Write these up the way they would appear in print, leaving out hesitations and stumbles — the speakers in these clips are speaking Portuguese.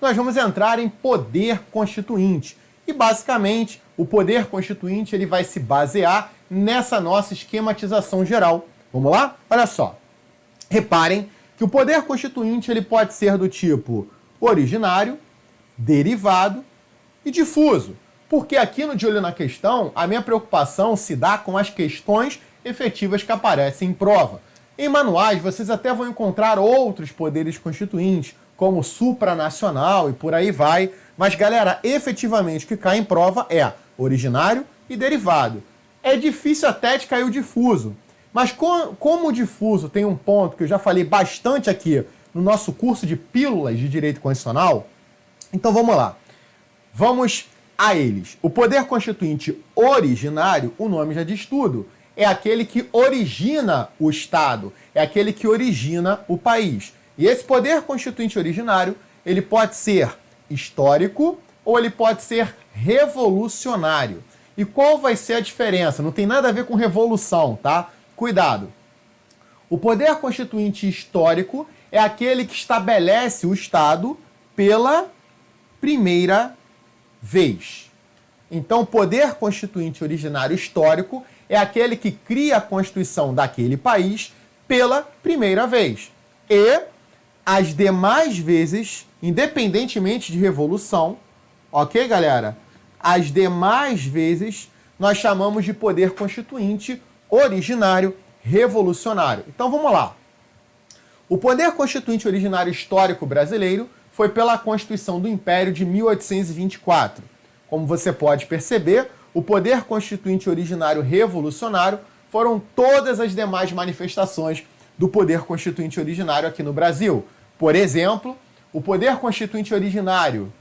nós vamos entrar em poder constituinte. E basicamente, o poder constituinte ele vai se basear nessa nossa esquematização geral. Vamos lá? Olha só. Reparem que o poder constituinte ele pode ser do tipo originário, derivado e difuso. Porque aqui no De Olho na Questão, a minha preocupação se dá com as questões efetivas que aparecem em prova. Em manuais, vocês até vão encontrar outros poderes constituintes, como supranacional e por aí vai. Mas, galera, efetivamente o que cai em prova é originário e derivado. É difícil até de cair o difuso. Mas como o difuso tem um ponto que eu já falei bastante aqui no nosso curso de pílulas de direito constitucional, então vamos lá. Vamos a eles. O poder constituinte originário, o nome já diz tudo, é aquele que origina o Estado, é aquele que origina o país. E esse poder constituinte originário, ele pode ser histórico ou ele pode ser revolucionário. E qual vai ser a diferença? Não tem nada a ver com revolução, tá? Cuidado. O poder constituinte histórico é aquele que estabelece o Estado pela primeira vez. Então, o poder constituinte originário histórico é aquele que cria a Constituição daquele país pela primeira vez. E as demais vezes, independentemente de revolução, ok, galera? As demais vezes nós chamamos de poder constituinte originário revolucionário. Então vamos lá. O poder constituinte originário histórico brasileiro foi pela Constituição do Império de 1824. Como você pode perceber, o poder constituinte originário revolucionário foram todas as demais manifestações do poder constituinte originário aqui no Brasil. Por exemplo, o poder constituinte originário,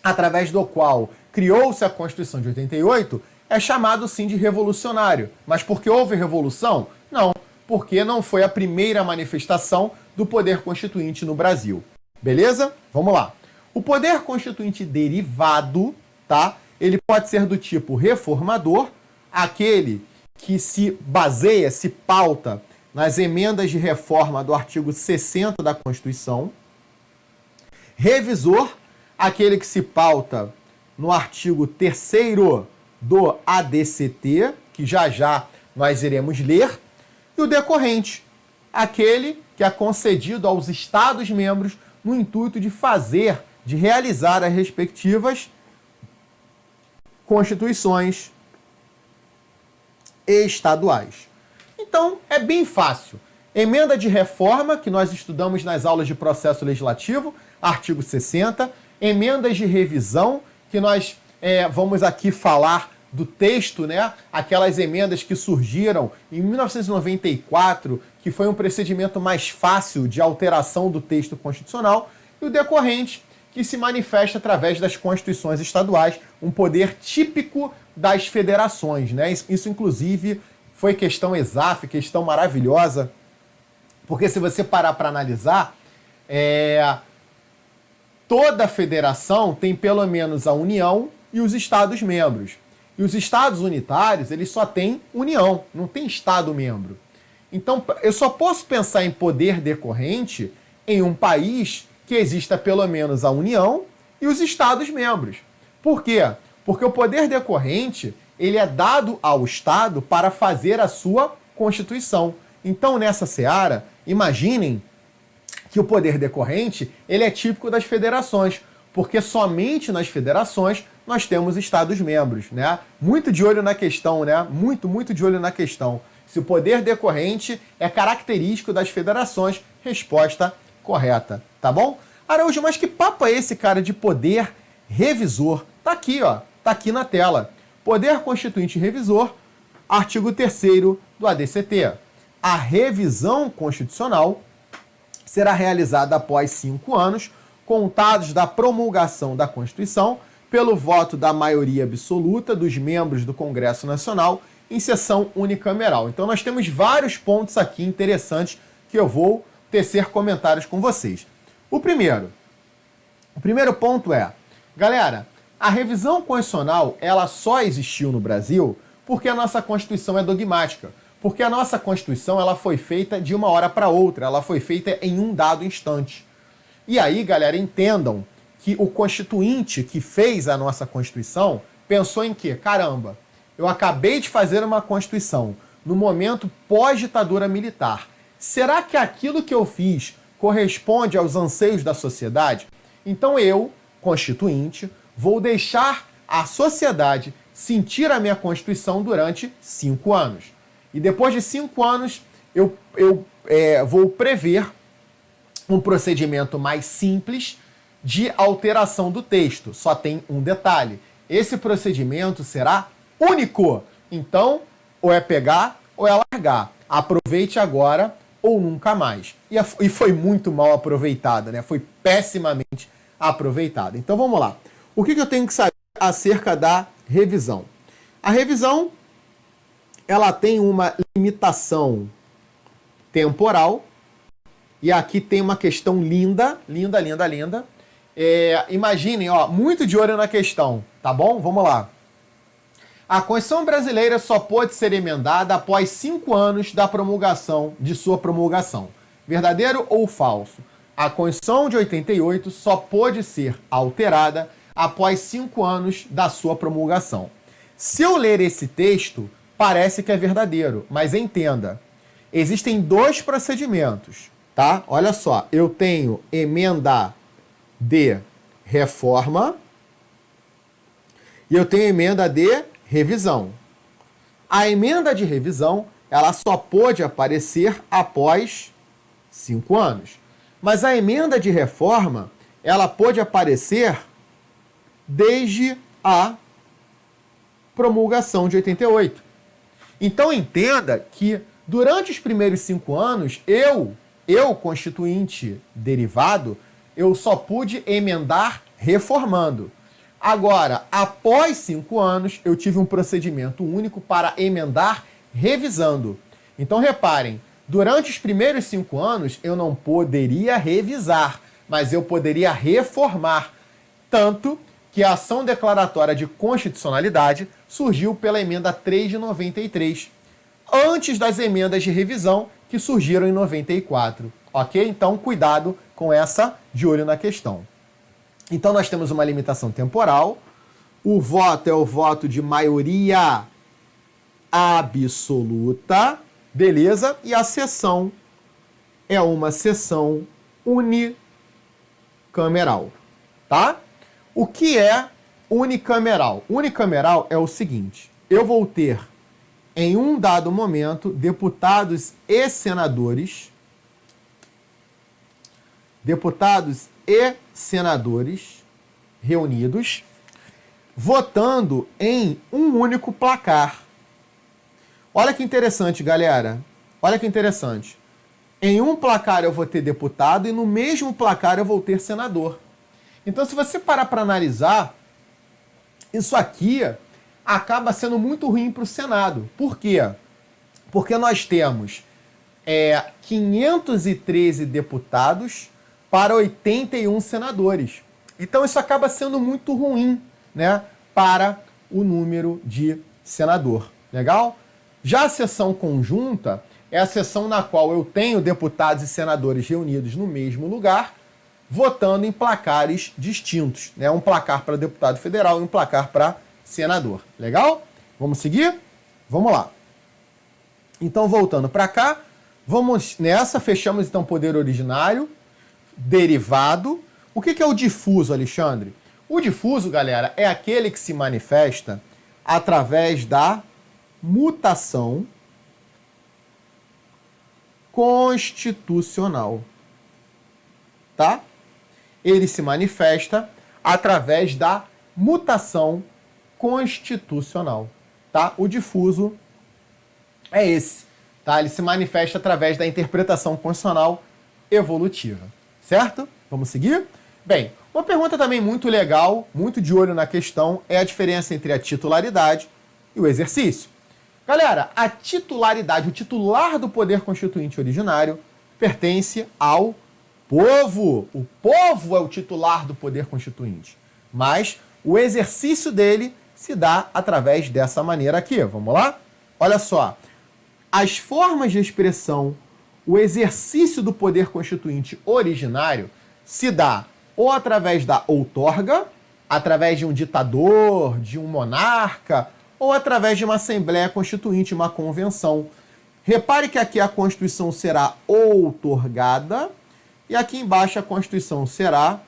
através do qual criou-se a Constituição de 88, é chamado sim de revolucionário. Mas porque houve revolução? Não, porque não foi a primeira manifestação do poder constituinte no Brasil. Beleza? Vamos lá. O poder constituinte derivado, tá? Ele pode ser do tipo reformador, aquele que se baseia, se pauta nas emendas de reforma do artigo 60 da Constituição. Revisor, aquele que se pauta no artigo 3º do ADCT, que já já nós iremos ler. E o decorrente, aquele que é concedido aos Estados-membros no intuito de realizar as respectivas constituições estaduais. Então, é bem fácil. Emenda de reforma, que nós estudamos nas aulas de processo legislativo, artigo 60. Emendas de revisão, que nós vamos aqui falar do texto, né? Aquelas emendas que surgiram em 1994, que foi um procedimento mais fácil de alteração do texto constitucional, e o decorrente, que se manifesta através das constituições estaduais, um poder típico das federações, né? Isso inclusive, foi questão ESAF, questão maravilhosa, porque se você parar para analisar, toda federação tem pelo menos a União e os Estados-membros. E os Estados unitários, eles só têm União, não tem Estado-membro. Então, eu só posso pensar em poder decorrente em um país que exista pelo menos a União e os Estados-membros. Por quê? Porque o poder decorrente, ele é dado ao Estado para fazer a sua Constituição. Então, nessa seara, imaginem que o poder decorrente, ele é típico das federações, porque somente nas federações nós temos Estados-membros, né? Muito de olho na questão, né? Muito de olho na questão. Se o poder decorrente é característico das federações, resposta correta, tá bom? Araújo, mas que papo é esse, cara, de poder revisor? Tá aqui, ó, tá aqui na tela. Poder constituinte revisor, artigo 3º do ADCT. A revisão constitucional será realizada após 5 anos, contados da promulgação da Constituição, pelo voto da maioria absoluta dos membros do Congresso Nacional em sessão unicameral. Então nós temos vários pontos aqui interessantes que eu vou tecer comentários com vocês. O primeiro ponto é, galera, a revisão constitucional, ela só existiu no Brasil porque a nossa Constituição é dogmática. Porque a nossa Constituição, ela foi feita de uma hora para outra, ela foi feita em um dado instante. E aí, galera, entendam que o constituinte que fez a nossa Constituição pensou em quê? Caramba, eu acabei de fazer uma Constituição no momento pós-ditadura militar. Será que aquilo que eu fiz corresponde aos anseios da sociedade? Então eu, constituinte, vou deixar a sociedade sentir a minha Constituição durante 5 anos. E depois de 5 anos, eu vou prever um procedimento mais simples de alteração do texto. Só tem um detalhe. Esse procedimento será único. Então, ou é pegar ou é largar. Aproveite agora ou nunca mais. E foi muito mal aproveitada, né? Foi pessimamente aproveitada. Então, vamos lá. O que eu tenho que saber acerca da revisão? A revisão, ela tem uma limitação temporal. E aqui tem uma questão linda, linda, linda, linda. Imaginem, ó, muito de olho na questão, tá bom? Vamos lá. A Constituição brasileira só pôde ser emendada após 5 anos de sua promulgação. Verdadeiro ou falso? A Constituição de 88 só pôde ser alterada após 5 anos da sua promulgação. Se eu ler esse texto, parece que é verdadeiro, mas entenda, existem 2 procedimentos, tá? Olha só, eu tenho emenda de reforma e eu tenho emenda de revisão. A emenda de revisão, ela só pôde aparecer após 5 anos. Mas a emenda de reforma, ela pôde aparecer desde a promulgação de 88. Então entenda que durante os primeiros 5 anos, eu, constituinte derivado, eu só pude emendar reformando. Agora, após 5 anos, eu tive um procedimento único para emendar revisando. Então, reparem, durante os primeiros 5 anos, eu não poderia revisar, mas eu poderia reformar. Tanto que a ação declaratória de constitucionalidade surgiu pela emenda 3 de 93, antes das emendas de revisão que surgiram em 94. Ok? Então, cuidado com essa, de olho na questão. Então, nós temos uma limitação temporal. O voto é o voto de maioria absoluta. Beleza? E a sessão é uma sessão unicameral. Tá? O que é unicameral? Unicameral é o seguinte. Eu vou ter, em um dado momento, deputados e senadores reunidos, votando em um único placar. Olha que interessante, galera. Olha que interessante. Em um placar eu vou ter deputado e no mesmo placar eu vou ter senador. Então, se você parar para analisar, isso aqui acaba sendo muito ruim para o Senado. Por quê? Porque nós temos 513 deputados para 81 senadores. Então, isso acaba sendo muito ruim, né, para o número de senador. Legal? Já a sessão conjunta é a sessão na qual eu tenho deputados e senadores reunidos no mesmo lugar, votando em placares distintos, né? Um placar para deputado federal e um placar para senador. Legal? Vamos seguir? Vamos lá. Então, voltando para cá, vamos nessa, fechamos então poder originário, derivado. O que é o difuso, Alexandre? O difuso, galera, é aquele que se manifesta através da mutação constitucional. Tá? Ele se manifesta através da mutação constitucional. Tá? O difuso é esse. Tá? Ele se manifesta através da interpretação constitucional evolutiva. Certo? Vamos seguir? Bem, uma pergunta também muito legal, muito de olho na questão, é a diferença entre a titularidade e o exercício. Galera, a titularidade, o titular do poder constituinte originário, pertence ao povo. O povo é o titular do poder constituinte. Mas o exercício dele se dá através dessa maneira aqui. Vamos lá? Olha só. As formas de expressão, o exercício do poder constituinte originário se dá ou através da outorga, através de um ditador, de um monarca, ou através de uma Assembleia Constituinte, uma convenção. Repare que aqui a Constituição será outorgada e aqui embaixo a Constituição será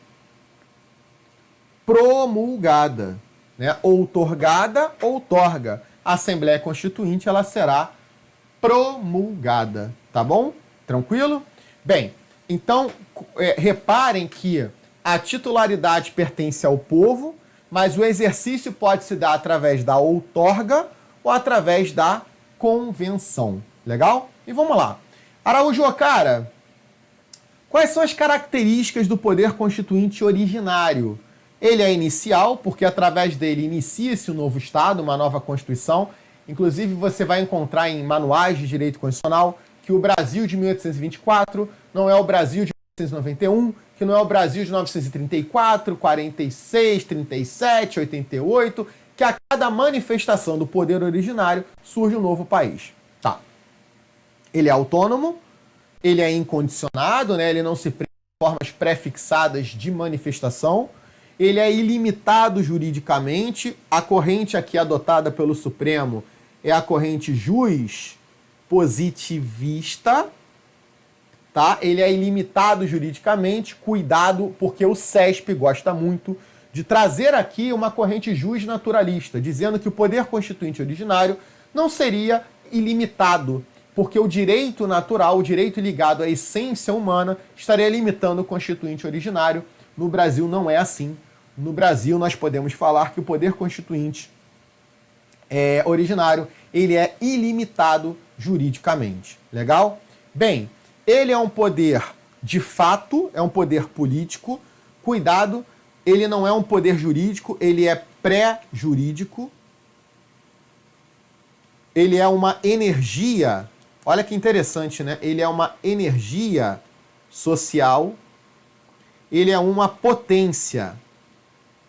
promulgada. Né? Outorgada, outorga. A Assembleia Constituinte ela será promulgada. Tá bom? Tranquilo? Bem, então reparem que a titularidade pertence ao povo, mas o exercício pode se dar através da outorga ou através da convenção. Legal? E vamos lá. Araújo Ocara, quais são as características do poder constituinte originário? Ele é inicial, porque através dele inicia-se um novo Estado, uma nova Constituição. Inclusive, você vai encontrar em manuais de direito constitucional que o Brasil de 1824 não é o Brasil de 1891, que não é o Brasil de 1934, 46, 37, 88, que a cada manifestação do poder originário surge um novo país. Tá. Ele é autônomo, ele é incondicionado, né? Ele não se prende a formas pré-fixadas de manifestação, ele é ilimitado juridicamente, a corrente aqui adotada pelo Supremo é a corrente jus positivista, tá? Ele é ilimitado juridicamente, cuidado, porque o CESP gosta muito de trazer aqui uma corrente jus naturalista, dizendo que o poder constituinte originário não seria ilimitado, porque o direito natural, o direito ligado à essência humana, estaria limitando o constituinte originário. No Brasil não é assim. No Brasil nós podemos falar que o poder constituinte originário, ele é ilimitado juridicamente. Legal? Bem, ele é um poder de fato, é um poder político. Cuidado, ele não é um poder jurídico, ele é pré-jurídico. Ele é uma energia, olha que interessante, né? Ele é uma energia social, ele é uma potência.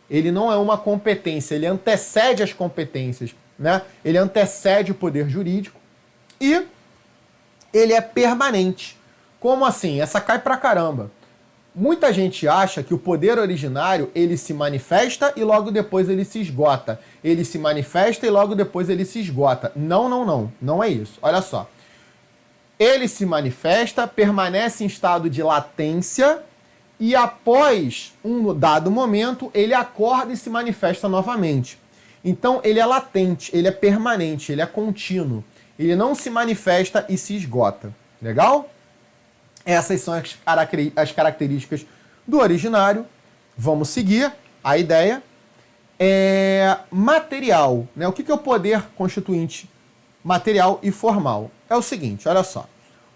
Ele não é uma competência, ele antecede as competências, né? Ele antecede o poder jurídico e ele é permanente. Como assim? Essa cai pra caramba. Muita gente acha que o poder originário, ele se manifesta e logo depois ele se esgota. Ele se manifesta e logo depois ele se esgota. Não, não, não. Não é isso. Olha só. Ele se manifesta, permanece em estado de latência e após um dado momento, ele acorda e se manifesta novamente. Então, ele é latente, ele é permanente, ele é contínuo. Ele não se manifesta e se esgota. Legal? Essas são as características do originário. Vamos seguir a ideia. Material. Né? O que é o poder constituinte material e formal? É o seguinte, olha só.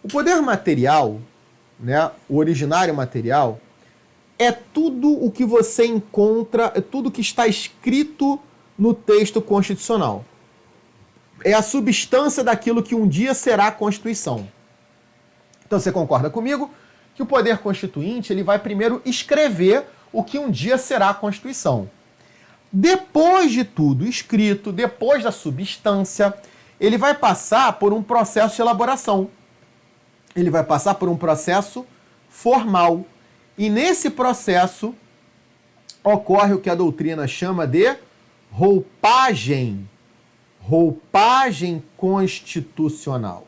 O poder material, né, o originário material, é tudo o que você encontra, é tudo que está escrito no texto constitucional. É a substância daquilo que um dia será a Constituição. Então você concorda comigo que o poder constituinte ele vai primeiro escrever o que um dia será a Constituição. Depois de tudo escrito, depois da substância, ele vai passar por um processo de elaboração. Ele vai passar por um processo formal. E nesse processo ocorre o que a doutrina chama de roupagem. Roupagem constitucional.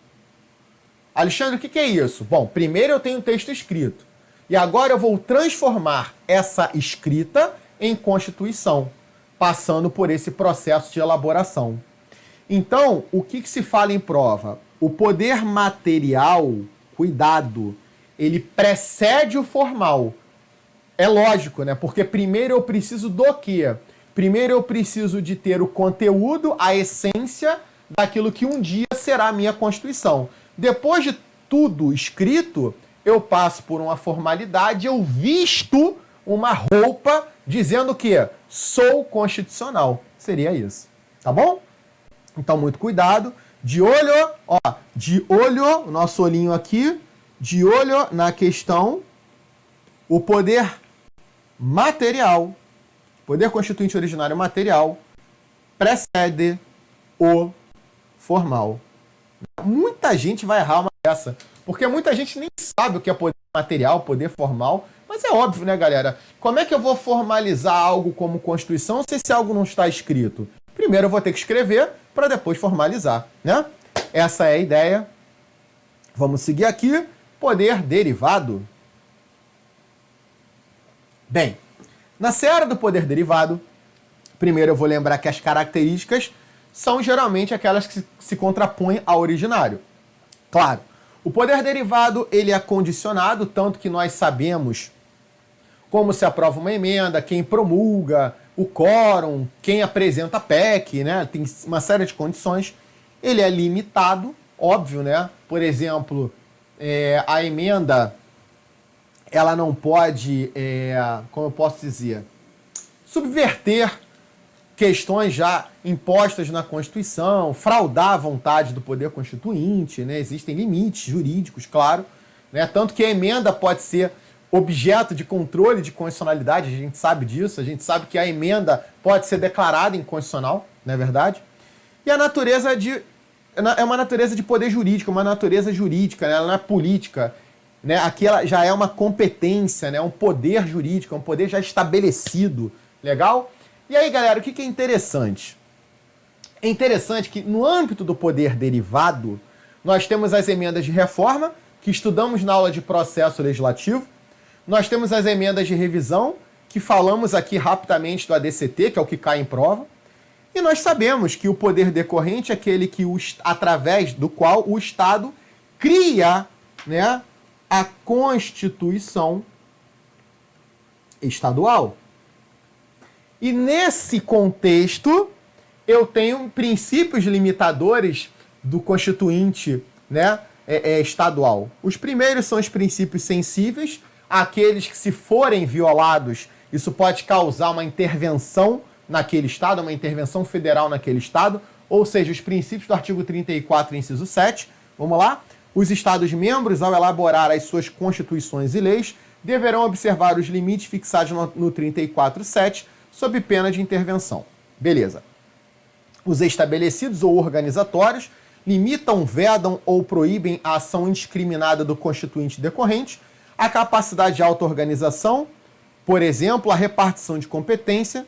Alexandre, o que é isso? Bom, primeiro eu tenho um texto escrito. E agora eu vou transformar essa escrita em Constituição, passando por esse processo de elaboração. Então, o que se fala em prova? O poder material, cuidado, ele precede o formal. É lógico, né? Porque primeiro eu preciso do quê? Primeiro eu preciso de ter o conteúdo, a essência daquilo que um dia será a minha Constituição. Depois de tudo escrito, eu passo por uma formalidade, eu visto uma roupa dizendo que sou constitucional. Seria isso. Tá bom? Então, muito cuidado. De olho, ó, de olho, nosso olhinho aqui, de olho na questão, o poder material, poder constituinte originário material, precede o formal. Muita gente vai errar uma dessa, porque muita gente nem sabe o que é poder material, poder formal, mas Mas é óbvio, né, galera? Como é que eu vou formalizar algo como Constituição se esse algo não está escrito? Primeiro eu vou ter que escrever para depois formalizar, né? Essa é a ideia. Vamos seguir aqui. Poder derivado. Bem, na seara do poder derivado, primeiro eu vou lembrar que as características são geralmente aquelas que se contrapõem ao originário. Claro, o poder derivado ele é condicionado, tanto que nós sabemos como se aprova uma emenda, quem promulga, o quórum, quem apresenta a PEC, né? Tem uma série de condições. Ele é limitado, óbvio, né? Por exemplo, a emenda ela não pode, como eu posso dizer, subverter questões já impostas na Constituição, fraudar a vontade do poder constituinte, né? Existem limites jurídicos, claro, né? Tanto que a emenda pode ser objeto de controle de constitucionalidade, a gente sabe disso, a gente sabe que a emenda pode ser declarada inconstitucional, não é verdade? E a natureza é uma natureza de poder jurídico, uma natureza jurídica, né? Ela não é política, né? Aqui ela já é uma competência, né? Um poder jurídico, um poder já estabelecido, legal? E aí, galera, o que é interessante? É interessante que no âmbito do poder derivado, nós temos as emendas de reforma, que estudamos na aula de processo legislativo, nós temos as emendas de revisão, que falamos aqui rapidamente do ADCT, que é o que cai em prova, e nós sabemos que o poder decorrente é aquele que através do qual o Estado cria, né, a Constituição estadual. E nesse contexto, eu tenho princípios limitadores do Constituinte, né, estadual. Os primeiros são os princípios sensíveis, aqueles que, se forem violados, isso pode causar uma intervenção naquele Estado, uma intervenção federal naquele Estado, ou seja, os princípios do artigo 34, inciso 7. Vamos lá? Os Estados-membros, ao elaborar as suas constituições e leis, deverão observar os limites fixados no 34.7, sob pena de intervenção. Beleza. Os estabelecidos ou organizatórios limitam, vedam ou proíbem a ação indiscriminada do constituinte decorrente, a capacidade de auto-organização, por exemplo, a repartição de competência,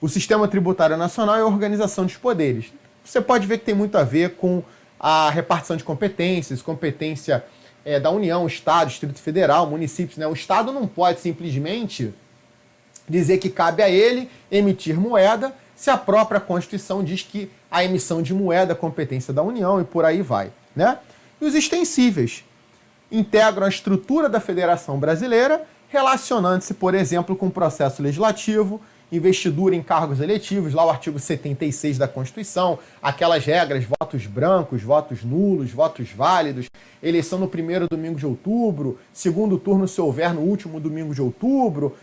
o sistema tributário nacional e a organização dos poderes. Você pode ver que tem muito a ver com a repartição de competências, competência da União, Estado, Distrito Federal, municípios, né? O Estado não pode simplesmente dizer que cabe a ele emitir moeda se a própria Constituição diz que a emissão de moeda é competência da União e por aí vai, né? E os extensíveis integram a estrutura da Federação Brasileira, relacionando-se, por exemplo, com o processo legislativo, investidura em cargos eletivos, lá o artigo 76 da Constituição, aquelas regras, votos brancos, votos nulos, votos válidos, eleição no primeiro domingo de outubro, segundo turno se houver no último domingo de outubro,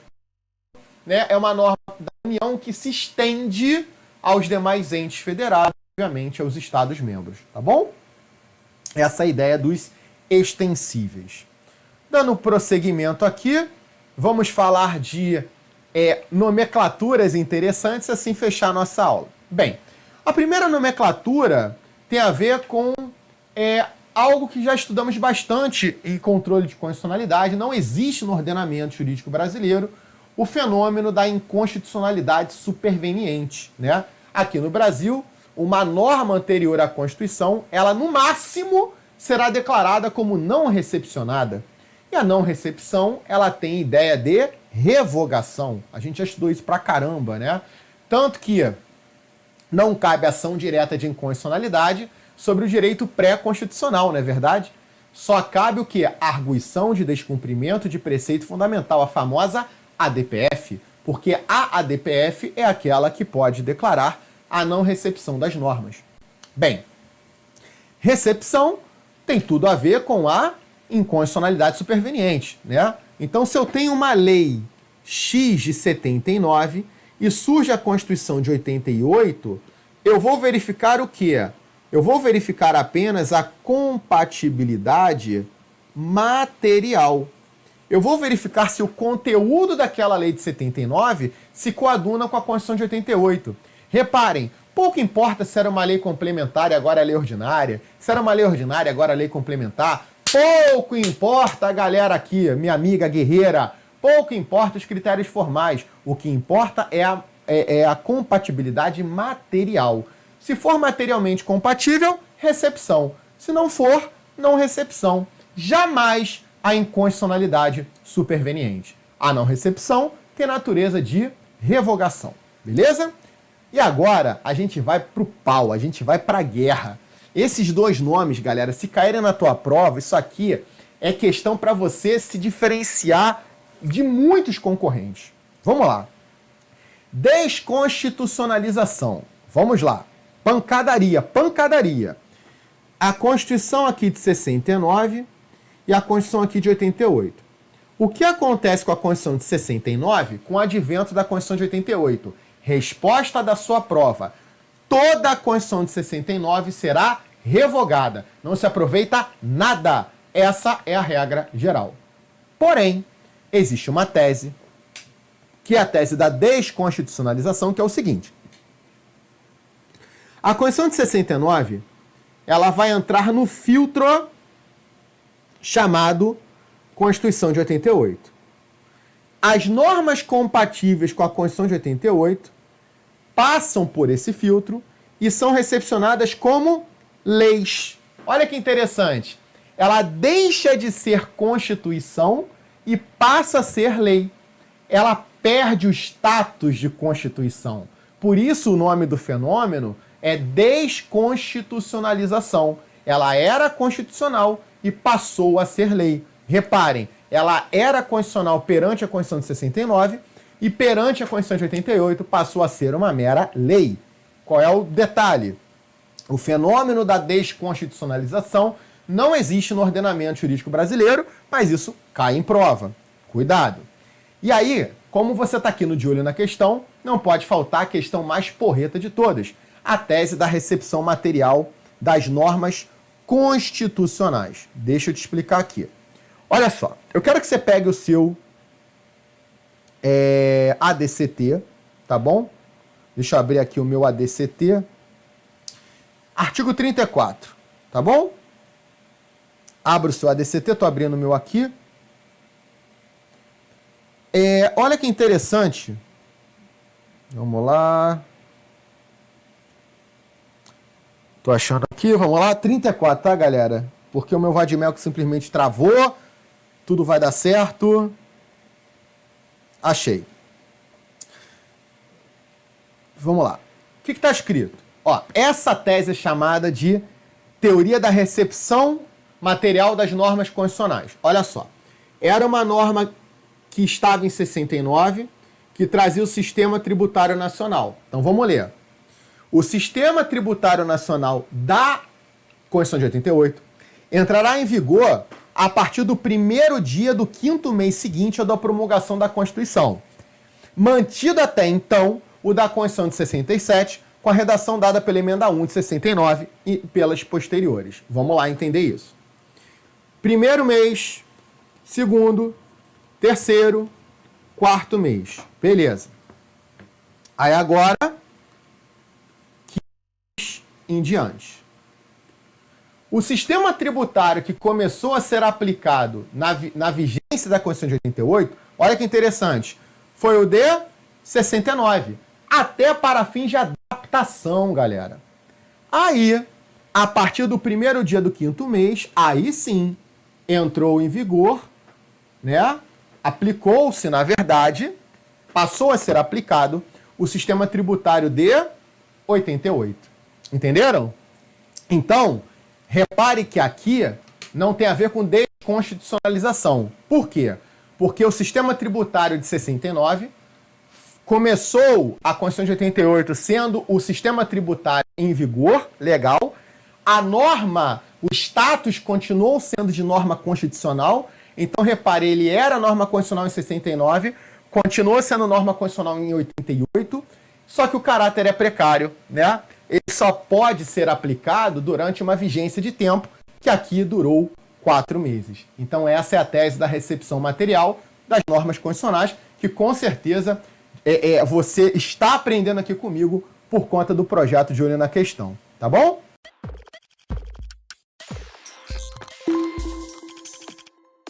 né? É uma norma da União que se estende aos demais entes federados, obviamente aos Estados-membros, tá bom? Essa é a ideia dos extensíveis. Dando prosseguimento aqui, vamos falar de nomenclaturas interessantes, assim fechar a nossa aula. Bem, a primeira nomenclatura tem a ver com algo que já estudamos bastante em controle de constitucionalidade. Não existe no ordenamento jurídico brasileiro o fenômeno da inconstitucionalidade superveniente, né? Aqui no Brasil, uma norma anterior à Constituição, ela no máximo será declarada como não recepcionada. E a não recepção, ela tem ideia de revogação. A gente já estudou isso pra caramba, né? Tanto que não cabe ação direta de inconstitucionalidade sobre o direito pré-constitucional, não é verdade? Só cabe o quê? Arguição de descumprimento de preceito fundamental, a famosa ADPF, porque a ADPF é aquela que pode declarar a não recepção das normas. Bem, recepção tem tudo a ver com a inconstitucionalidade superveniente, né? Então, se eu tenho uma lei X de 79 e surge a Constituição de 88, eu vou verificar o quê? Eu vou verificar apenas a compatibilidade material. Eu vou verificar se o conteúdo daquela lei de 79 se coaduna com a Constituição de 88. Reparem, pouco importa se era uma lei complementar e agora é lei ordinária, se era uma lei ordinária e agora é lei complementar, pouco importa, galera aqui, minha amiga guerreira, Pouco importa os critérios formais, o que importa é a compatibilidade material. Se for materialmente compatível, recepção. Se não for, não recepção. Jamais a inconstitucionalidade superveniente. A não recepção tem natureza de revogação. Beleza? E agora a gente vai pro pau, a gente vai pra guerra. Esses dois nomes, galera, se caírem na tua prova, isso aqui é questão para você se diferenciar de muitos concorrentes. Vamos lá. Desconstitucionalização. Vamos lá. Pancadaria, pancadaria. A Constituição aqui de 69 e a Constituição aqui de 88. O que acontece com a Constituição de 69 com o advento da Constituição de 88? Resposta da sua prova. Toda a Constituição de 69 será revogada. Não se aproveita nada. Essa é a regra geral. Porém, existe uma tese, que é a tese da desconstitucionalização, que é o seguinte. A Constituição de 69, ela vai entrar no filtro chamado Constituição de 88. As normas compatíveis com a Constituição de 88 passam por esse filtro e são recepcionadas como leis. Olha que interessante. Ela deixa de ser Constituição e passa a ser lei. Ela perde o status de Constituição. Por isso o nome do fenômeno é desconstitucionalização. Ela era constitucional e passou a ser lei. Reparem, ela era constitucional perante a Constituição de 69 e perante a Constituição de 88 passou a ser uma mera lei. Qual é o detalhe? O fenômeno da desconstitucionalização não existe no ordenamento jurídico brasileiro, mas isso cai em prova. Cuidado. E aí, como você está aqui no de olho na questão, não pode faltar a questão mais porreta de todas, a tese da recepção material das normas constitucionais. Deixa eu te explicar aqui. Olha só, eu quero que você pegue o seu ADCT, tá bom? Deixa eu abrir aqui o meu ADCT. Artigo 34, tá bom? Abra o seu ADCT, estou abrindo o meu aqui. Olha que interessante. Vamos lá. Tô achando aqui, vamos lá. 34, tá, galera? Porque o meu Vadmelk simplesmente travou. Tudo vai dar certo. Achei. Vamos lá. O que está escrito? Ó, essa tese é chamada de teoria da recepção material das normas constitucionais. Olha só. Era uma norma que estava em 69, que trazia o Sistema Tributário Nacional. Então vamos ler. O Sistema Tributário Nacional da Constituição de 88 entrará em vigor a partir do primeiro dia do 5º mês seguinte ao da promulgação da Constituição. Mantido até então o da Constituição de 67, com a redação dada pela Emenda 1 de 69 e pelas posteriores. Vamos lá entender isso. Primeiro mês, segundo, terceiro, quarto mês. Beleza. Aí agora, em diante. O sistema tributário que começou a ser aplicado na vigência da Constituição de 88, olha que interessante, foi o de 69, até para fins de adaptação, galera. Aí, a partir do primeiro dia do 5º mês, aí sim, entrou em vigor, né? Aplicou-se, na verdade, passou a ser aplicado o sistema tributário de 88. Entenderam? Então, repare que aqui não tem a ver com desconstitucionalização. Por quê? Porque o sistema tributário de 69 começou a Constituição de 88 sendo o sistema tributário em vigor, legal. A norma, o status continuou sendo de norma constitucional. Então, repare, ele era norma constitucional em 69, continuou sendo norma constitucional em 88, só que o caráter é precário, né? Ele só pode ser aplicado durante uma vigência de tempo, que aqui durou 4 meses. Então essa é a tese da recepção material das normas constitucionais, que com certeza você está aprendendo aqui comigo por conta do projeto de olho na questão, tá bom?